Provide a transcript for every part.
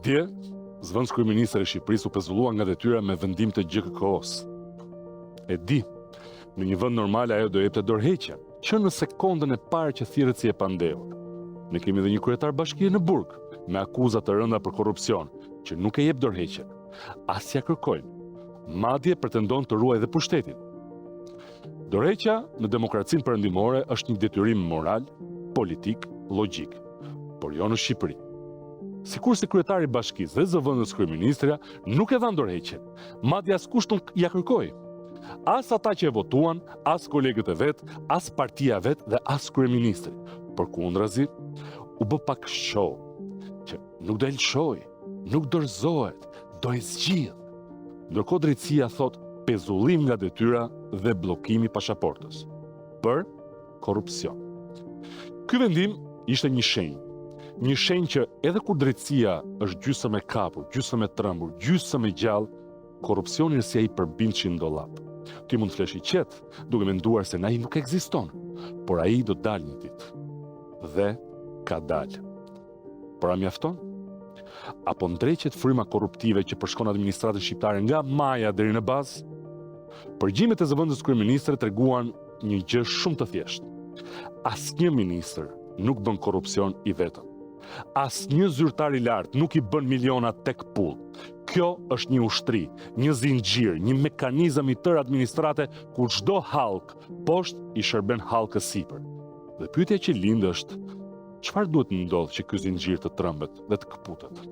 Dje, zëvendës kryeministër e Shqipërisë u pezullua nga detyra me vendim të GKK-s. E di, në një vend normal ajo do jepte dorëheqje, që në sekondën e parë që thirret si e pandehur. Ne kemi edhe një kryetar bashkie në burg, me akuza të rënda për korrupsion, që nuk e jep dorëheqjen. As ja kërkojnë. Madje pretendon të ruajë edhe pushtetin. Dorëheqja në demokracinë perëndimore është një detyrim moral, politik, logjik, por jo në Shqipëri. Sikur si kryetari i bashkisë dhe zëvendës kryeministrja nuk e dhanë dorëheqjen, madje askush nuk ja kërkoi. As ata që e votuan, as kolegët e vet, as partia vet dhe as kryeministri. Përkundrazi, u bë pak show, që nuk do lëshoj, nuk dorëzohet, do e zgjidh. Ndërkohë drejtësia thot pezullim nga detyra dhe bllokimi i pasaportës për korrupsion. Ky vendim ishte një shenjë që edhe kur drejtësia është gjysmë e kapur, gjysmë e trembur, gjysmë e gjallë, korrupsioni si ai përbindshi në dollap. Ti mund të flesh i qetë, duke menduar se ai nuk ekziston, por ai do dalë një ditë. Dhe ka dalë. Por a mjafton? Apo ndreqet fryma korruptive që përshkon administratën shqiptare nga maja deri në bazë? Përgjimet e zëvendës kryeministre treguan një gjë shumë të thjeshtë. Asnjë ministër nuk bën korrupsion i vetëm. Asnjë zyrtar i lartë nuk i bën miliona tek pull. Kjo është një ushtri, një zinxhir, një mekanizëm i tërë administrate ku çdo hallk poshtë i shërben hallkës sipër. Dhe pyetja që lind është, çfarë duhet të ndodhë që ky zinxhir të trembet dhe të kputet?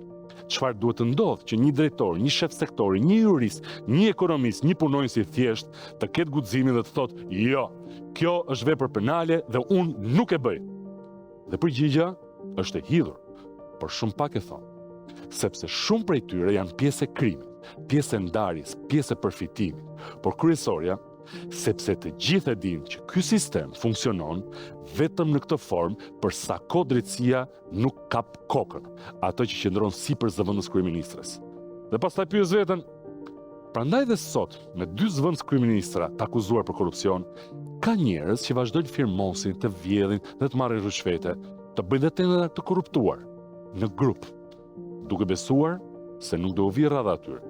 Çfarë duhet të ndodhë që një drejtor, një shef sektori, një jurist, një ekonomist, një punonjës i thjesht të ketë guximin dhe të thotë, "Jo, kjo është vepër penale dhe unë nuk e bëj." Dhe përgjigja është e hidhur, por shumë pak e thonë. Sepse shumë prej tyre janë pjesë e krimit, pjesë e ndarjes, pjesë e përfitimit, por kryesorja, sepse të gjithë e dinë që ky sistem funksionon vetëm në këtë formë për sa kohë drejtësia nuk kap kokën, atë që qëndron sipër zëvendës kryeministres. Dhe pastaj pyes veten, prandaj dhe sot, me 2 zëvendës kryeministra të akuzuar për korrupsion, ka njerëz që vazhdojnë firmosin, të vjedhin dhe të marrin rishvete, të bëjnë tendera të korruptuar në grup, duke besuar se nuk do u vi rradha atyre,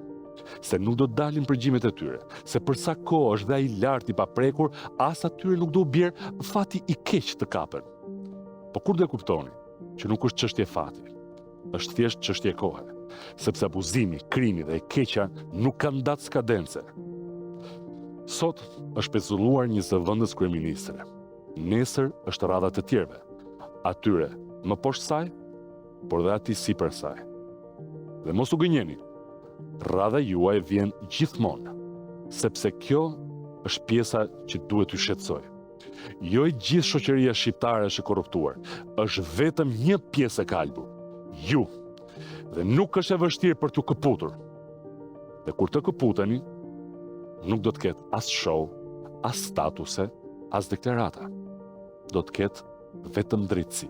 se nuk do dalin përgjimet e tyre, se për sa kohë është dhe ai lart i paprekur, as atyre nuk do u bjerë fati i keq të kapen. Po kur do e kuptoni që nuk është çështje fati, është thjesht çështje kohe, sepse abuzimi, krimi dhe e keqja nuk kanë datë skadence. Sot është pezulluar një zëvendës kryeministre. Nesër është rradha të tjerëve. Atyre më poshtë saj, por dhe ati sipër saj. Dhe mos u gënjeni, rradha juaj vjen gjithmonë, sepse kjo është pjesa që duhet t'ju shqetësoj. Jo e gjithë shoqëria shqiptare është e korruptuar, është vetëm një pjesë e kalbur, ju. Dhe nuk është e vështirë për t'u këputur. Dhe kur të këputeni, nuk do të ketë as show, as statuse, as deklarata. Do të ketë vetëm drejtësi.